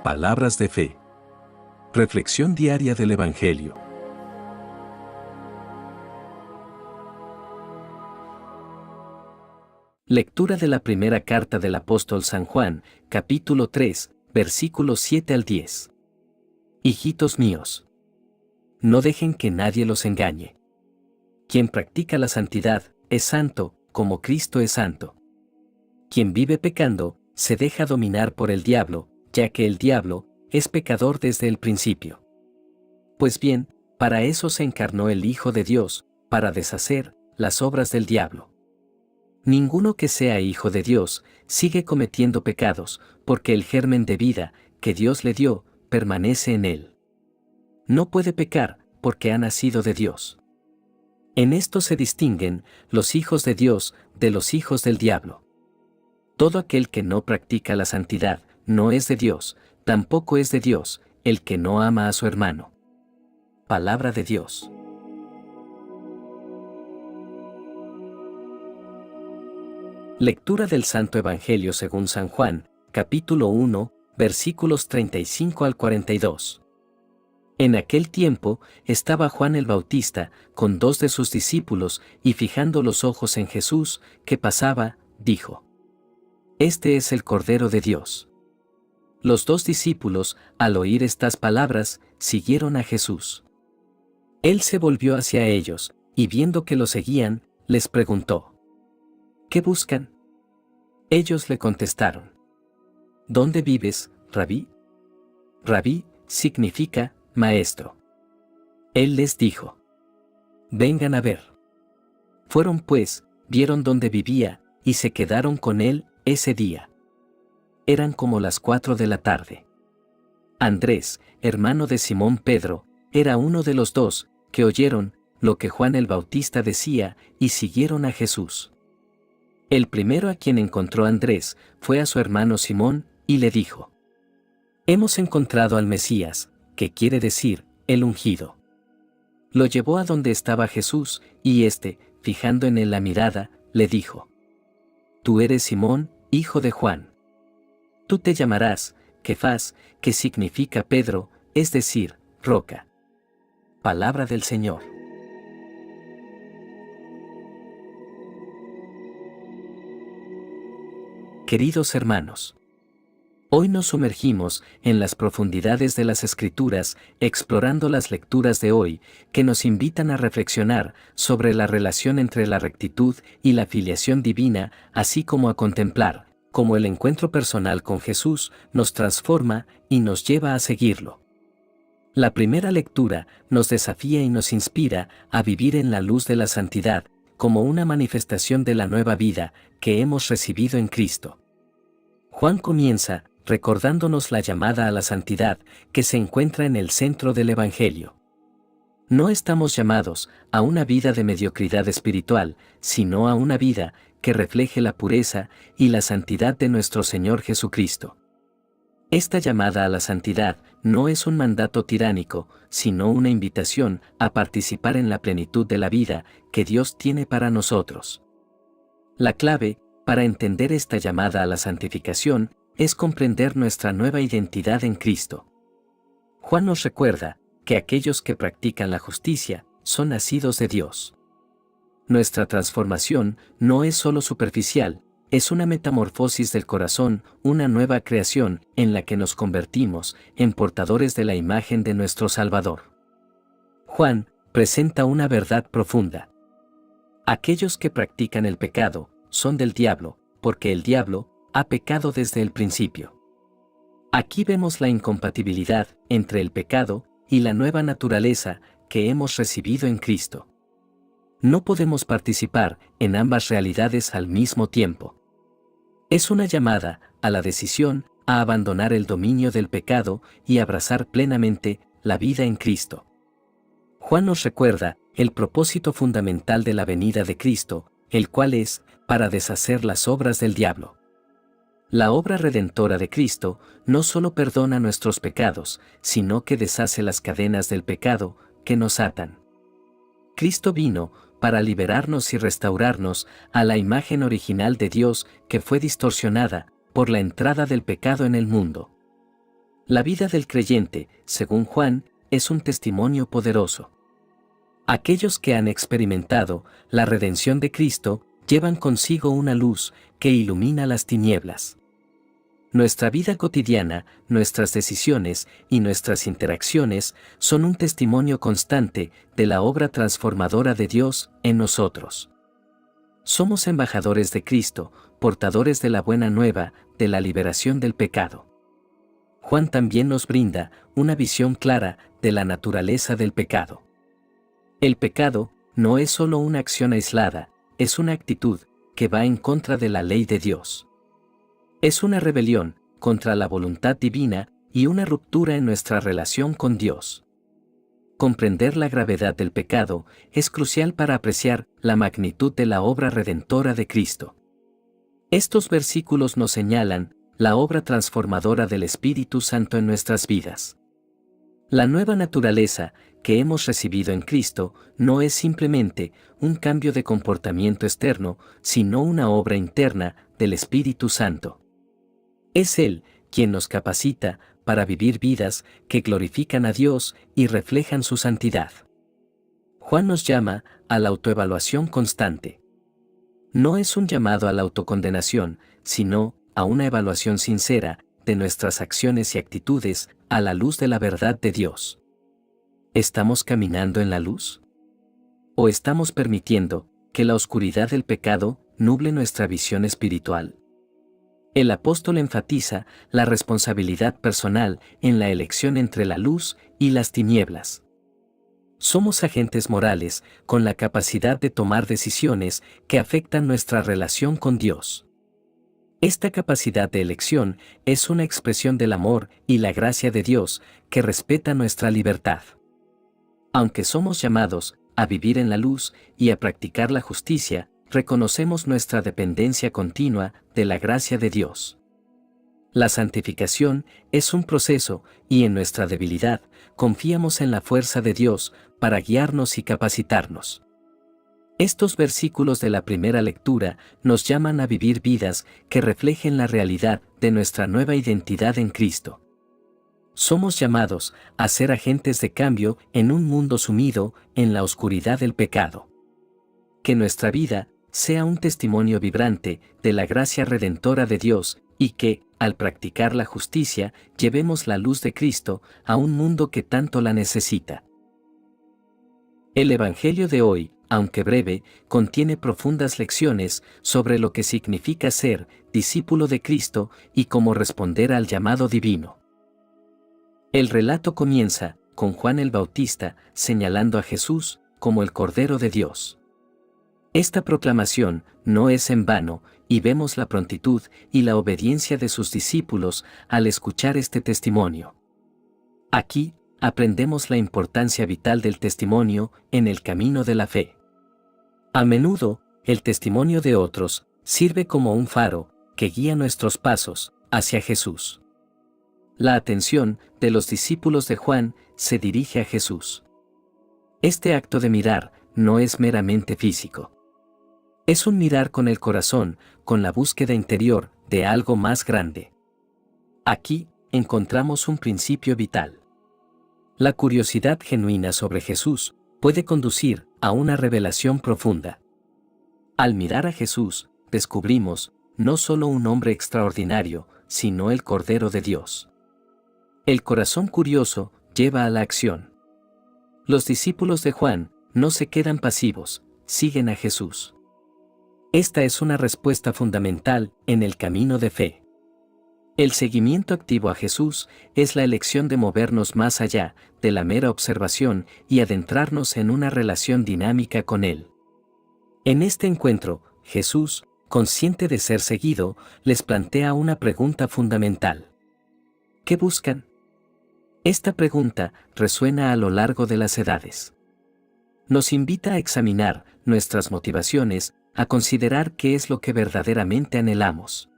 Palabras de fe. Reflexión diaria del Evangelio. Lectura de la primera carta del apóstol San Juan, capítulo 3, versículos 7 al 10. Hijitos míos, no dejen que nadie los engañe. Quien practica la santidad es santo, como Cristo es santo. Quien vive pecando, se deja dominar por el diablo, ya que el diablo es pecador desde el principio. Pues bien, para eso se encarnó el Hijo de Dios, para deshacer las obras del diablo. Ninguno que sea hijo de Dios sigue cometiendo pecados, porque el germen de vida que Dios le dio permanece en él. No puede pecar, porque ha nacido de Dios. En esto se distinguen los hijos de Dios de los hijos del diablo. Todo aquel que no practica la santidad no es de Dios, tampoco es de Dios el que no ama a su hermano. Palabra de Dios. Lectura del Santo Evangelio según San Juan, capítulo 1, versículos 35 al 42. En aquel tiempo estaba Juan el Bautista con 2 de sus discípulos y fijando los ojos en Jesús, que pasaba, dijo: Este es el Cordero de Dios. Los 2 discípulos, al oír estas palabras, siguieron a Jesús. Él se volvió hacia ellos, y viendo que lo seguían, les preguntó: ¿Qué buscan? Ellos le contestaron: ¿Dónde vives, Rabí? Rabí significa maestro. Él les dijo: Vengan a ver. Fueron pues, vieron dónde vivía, y se quedaron con él ese día. Eran como las 4 de la tarde. Andrés, hermano de Simón Pedro, era uno de los 2, que oyeron lo que Juan el Bautista decía, y siguieron a Jesús. El primero a quien encontró Andrés fue a su hermano Simón, y le dijo: Hemos encontrado al Mesías, que quiere decir, el ungido. Lo llevó a donde estaba Jesús, y éste, fijando en él la mirada, le dijo: Tú eres Simón, hijo de Juan. Tú te llamarás Kefas, que significa Pedro, es decir, roca. Palabra del Señor. Queridos hermanos, hoy nos sumergimos en las profundidades de las Escrituras, explorando las lecturas de hoy, que nos invitan a reflexionar sobre la relación entre la rectitud y la filiación divina, así como a contemplar cómo el encuentro personal con Jesús nos transforma y nos lleva a seguirlo. La primera lectura nos desafía y nos inspira a vivir en la luz de la santidad, como una manifestación de la nueva vida que hemos recibido en Cristo. Juan comienza recordándonos la llamada a la santidad que se encuentra en el centro del Evangelio. No estamos llamados a una vida de mediocridad espiritual, sino a una vida que refleje la pureza y la santidad de nuestro Señor Jesucristo. Esta llamada a la santidad no es un mandato tiránico, sino una invitación a participar en la plenitud de la vida que Dios tiene para nosotros. La clave para entender esta llamada a la santificación es comprender nuestra nueva identidad en Cristo. Juan nos recuerda que aquellos que practican la justicia son nacidos de Dios. Nuestra transformación no es solo superficial, es una metamorfosis del corazón, una nueva creación en la que nos convertimos en portadores de la imagen de nuestro Salvador. Juan presenta una verdad profunda. Aquellos que practican el pecado son del diablo, porque el diablo ha pecado desde el principio. Aquí vemos la incompatibilidad entre el pecado y la nueva naturaleza que hemos recibido en Cristo. No podemos participar en ambas realidades al mismo tiempo. Es una llamada a la decisión a abandonar el dominio del pecado y abrazar plenamente la vida en Cristo. Juan nos recuerda el propósito fundamental de la venida de Cristo, el cual es para deshacer las obras del diablo. La obra redentora de Cristo no solo perdona nuestros pecados, sino que deshace las cadenas del pecado que nos atan. Cristo vino para liberarnos y restaurarnos a la imagen original de Dios que fue distorsionada por la entrada del pecado en el mundo. La vida del creyente, según Juan, es un testimonio poderoso. Aquellos que han experimentado la redención de Cristo llevan consigo una luz que ilumina las tinieblas. Nuestra vida cotidiana, nuestras decisiones y nuestras interacciones son un testimonio constante de la obra transformadora de Dios en nosotros. Somos embajadores de Cristo, portadores de la buena nueva, de la liberación del pecado. Juan también nos brinda una visión clara de la naturaleza del pecado. El pecado no es solo una acción aislada, es una actitud que va en contra de la ley de Dios. Es una rebelión contra la voluntad divina y una ruptura en nuestra relación con Dios. Comprender la gravedad del pecado es crucial para apreciar la magnitud de la obra redentora de Cristo. Estos versículos nos señalan la obra transformadora del Espíritu Santo en nuestras vidas. La nueva naturaleza que hemos recibido en Cristo no es simplemente un cambio de comportamiento externo, sino una obra interna del Espíritu Santo. Es Él quien nos capacita para vivir vidas que glorifican a Dios y reflejan su santidad. Juan nos llama a la autoevaluación constante. No es un llamado a la autocondenación, sino a una evaluación sincera de nuestras acciones y actitudes a la luz de la verdad de Dios. ¿Estamos caminando en la luz? ¿O estamos permitiendo que la oscuridad del pecado nuble nuestra visión espiritual? El apóstol enfatiza la responsabilidad personal en la elección entre la luz y las tinieblas. Somos agentes morales con la capacidad de tomar decisiones que afectan nuestra relación con Dios. Esta capacidad de elección es una expresión del amor y la gracia de Dios que respeta nuestra libertad. Aunque somos llamados a vivir en la luz y a practicar la justicia, reconocemos nuestra dependencia continua de la gracia de Dios. La santificación es un proceso y en nuestra debilidad confiamos en la fuerza de Dios para guiarnos y capacitarnos. Estos versículos de la primera lectura nos llaman a vivir vidas que reflejen la realidad de nuestra nueva identidad en Cristo. Somos llamados a ser agentes de cambio en un mundo sumido en la oscuridad del pecado. Que nuestra vida sea un testimonio vibrante de la gracia redentora de Dios y que, al practicar la justicia, llevemos la luz de Cristo a un mundo que tanto la necesita. El Evangelio de hoy, aunque breve, contiene profundas lecciones sobre lo que significa ser discípulo de Cristo y cómo responder al llamado divino. El relato comienza con Juan el Bautista señalando a Jesús como el Cordero de Dios. Esta proclamación no es en vano, y vemos la prontitud y la obediencia de sus discípulos al escuchar este testimonio. Aquí, aprendemos la importancia vital del testimonio en el camino de la fe. A menudo, el testimonio de otros sirve como un faro que guía nuestros pasos hacia Jesús. La atención de los discípulos de Juan se dirige a Jesús. Este acto de mirar no es meramente físico. Es un mirar con el corazón, con la búsqueda interior de algo más grande. Aquí encontramos un principio vital. La curiosidad genuina sobre Jesús puede conducir a una revelación profunda. Al mirar a Jesús, descubrimos no solo un hombre extraordinario, sino el Cordero de Dios. El corazón curioso lleva a la acción. Los discípulos de Juan no se quedan pasivos, siguen a Jesús. Esta es una respuesta fundamental en el camino de fe. El seguimiento activo a Jesús es la elección de movernos más allá de la mera observación y adentrarnos en una relación dinámica con Él. En este encuentro, Jesús, consciente de ser seguido, les plantea una pregunta fundamental. ¿Qué buscan? Esta pregunta resuena a lo largo de las edades. Nos invita a examinar nuestras motivaciones, a considerar qué es lo que verdaderamente anhelamos.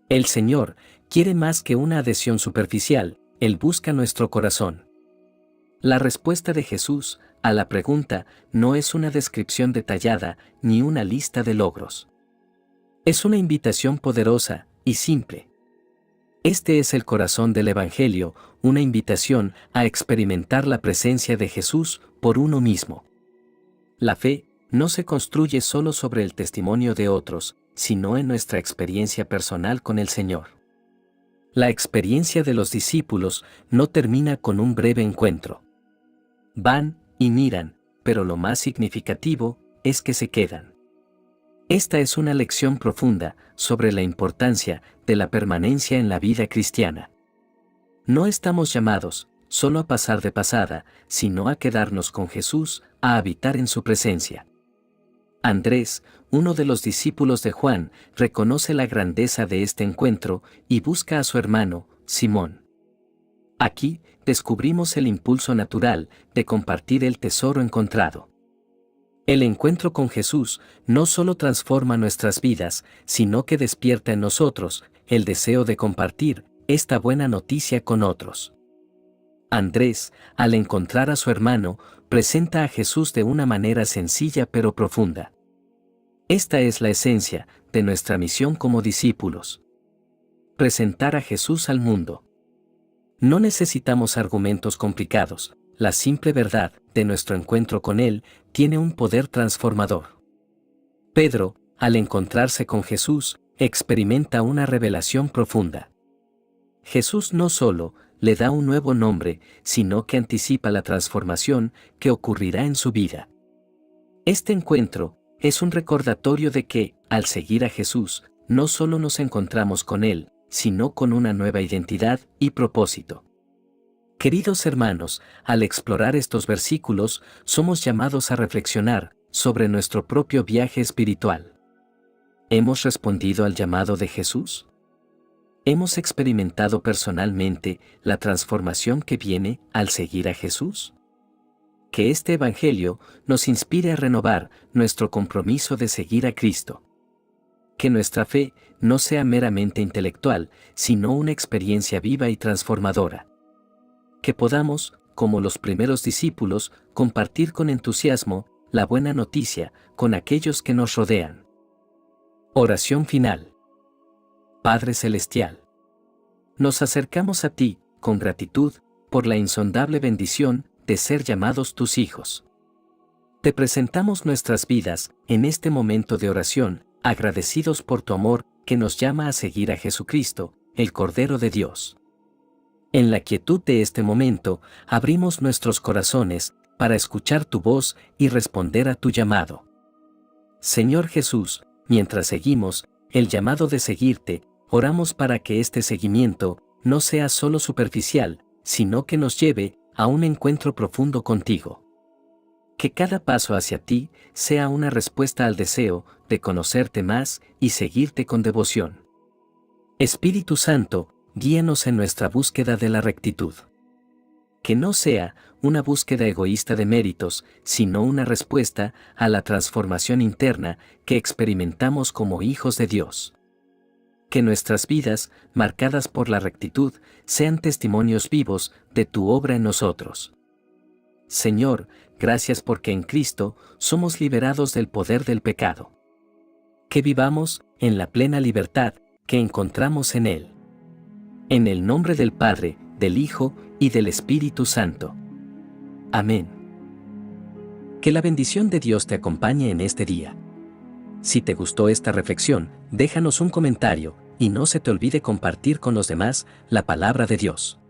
El Señor quiere más que una adhesión superficial, Él busca nuestro corazón. La respuesta de Jesús a la pregunta no es una descripción detallada ni una lista de logros. Es una invitación poderosa y simple. Este es el corazón del Evangelio, una invitación a experimentar la presencia de Jesús por uno mismo. La fe no se construye solo sobre el testimonio de otros, sino en nuestra experiencia personal con el Señor. La experiencia de los discípulos no termina con un breve encuentro. Van y miran, pero lo más significativo es que se quedan. Esta es una lección profunda sobre la importancia de la permanencia en la vida cristiana. No estamos llamados solo a pasar de pasada, sino a quedarnos con Jesús, a habitar en su presencia. Andrés, uno de los discípulos de Juan, reconoce la grandeza de este encuentro y busca a su hermano, Simón. Aquí descubrimos el impulso natural de compartir el tesoro encontrado. El encuentro con Jesús no solo transforma nuestras vidas, sino que despierta en nosotros el deseo de compartir esta buena noticia con otros. Andrés, al encontrar a su hermano, presenta a Jesús de una manera sencilla pero profunda. Esta es la esencia de nuestra misión como discípulos. Presentar a Jesús al mundo. No necesitamos argumentos complicados, la simple verdad de nuestro encuentro con Él tiene un poder transformador. Pedro, al encontrarse con Jesús, experimenta una revelación profunda. Jesús no solo le da un nuevo nombre, sino que anticipa la transformación que ocurrirá en su vida. Este encuentro es un recordatorio de que, al seguir a Jesús, no solo nos encontramos con Él, sino con una nueva identidad y propósito. Queridos hermanos, al explorar estos versículos, somos llamados a reflexionar sobre nuestro propio viaje espiritual. ¿Hemos respondido al llamado de Jesús? ¿Hemos experimentado personalmente la transformación que viene al seguir a Jesús? Que este Evangelio nos inspire a renovar nuestro compromiso de seguir a Cristo. Que nuestra fe no sea meramente intelectual, sino una experiencia viva y transformadora. Que podamos, como los primeros discípulos, compartir con entusiasmo la buena noticia con aquellos que nos rodean. Oración final. Padre Celestial, nos acercamos a ti, con gratitud, por la insondable bendición de ser llamados tus hijos. Te presentamos nuestras vidas en este momento de oración, agradecidos por tu amor que nos llama a seguir a Jesucristo, el Cordero de Dios. En la quietud de este momento, abrimos nuestros corazones para escuchar tu voz y responder a tu llamado. Señor Jesús, mientras seguimos el llamado de seguirte, oramos para que este seguimiento no sea solo superficial, sino que nos lleve a un encuentro profundo contigo. Que cada paso hacia ti sea una respuesta al deseo de conocerte más y seguirte con devoción. Espíritu Santo, guíanos en nuestra búsqueda de la rectitud. Que no sea una búsqueda egoísta de méritos, sino una respuesta a la transformación interna que experimentamos como hijos de Dios. Que nuestras vidas, marcadas por la rectitud, sean testimonios vivos de tu obra en nosotros. Señor, gracias porque en Cristo somos liberados del poder del pecado. Que vivamos en la plena libertad que encontramos en Él. En el nombre del Padre, del Hijo y del Espíritu Santo. Amén. Que la bendición de Dios te acompañe en este día. Si te gustó esta reflexión, déjanos un comentario y no se te olvide compartir con los demás la palabra de Dios.